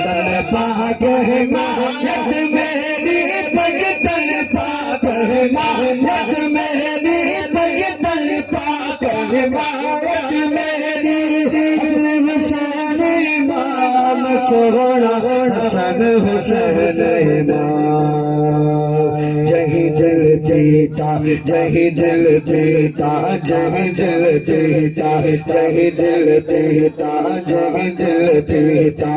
तन पाक है मायत मेरी भगतन पाक है मायत मेरी भगतन पाक है मायत मेरी हुसैन इमाम सोहना हसन हुसैन इमाम जही दिल पीता जही दिल पीता जही दिल पीता जही दिल पीता जही दिल पीता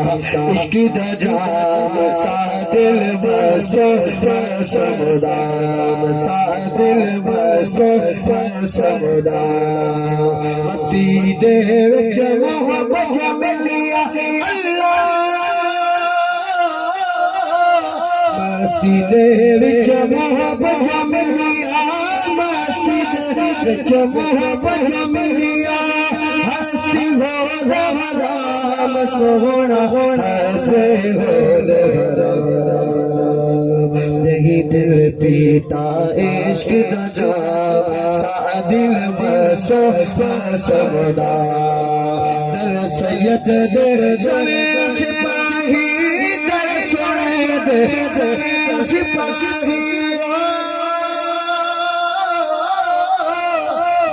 इश्क दजाम सादिल मस्तो समदाम सादिल मस्तो समदाम मस्ती दे विच मोहब्बत मिलिया अल्लाह मस्ती दे विच मोहब्बत मिलिया मस्ती दे विच मोहब्बत मिलिया हस्ती हो हराम सोहना हसे हो हराम जही दिल पीता इश्क दा जाम सादिल मस्तो समदा दर सैयद दे जरे सिपाही दर सोने दे जरे सिपाही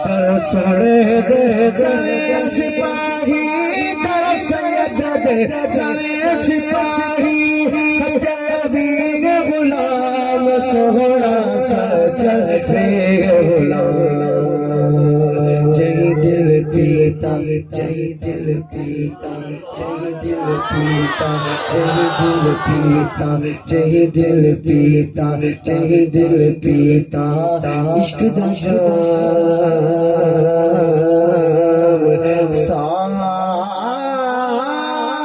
दर सोने दे जरे सिपाही दर सैयद दे जरे सिपाही सच्चा वीर गुलाम सोहना सचल गुलाम जही दिल पीता जही दिल पीता जही दिल पीता जही दिल पीता जही दिल पीता जही दिल पीता इश्क दा जाम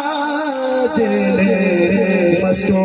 सादिल मस्तो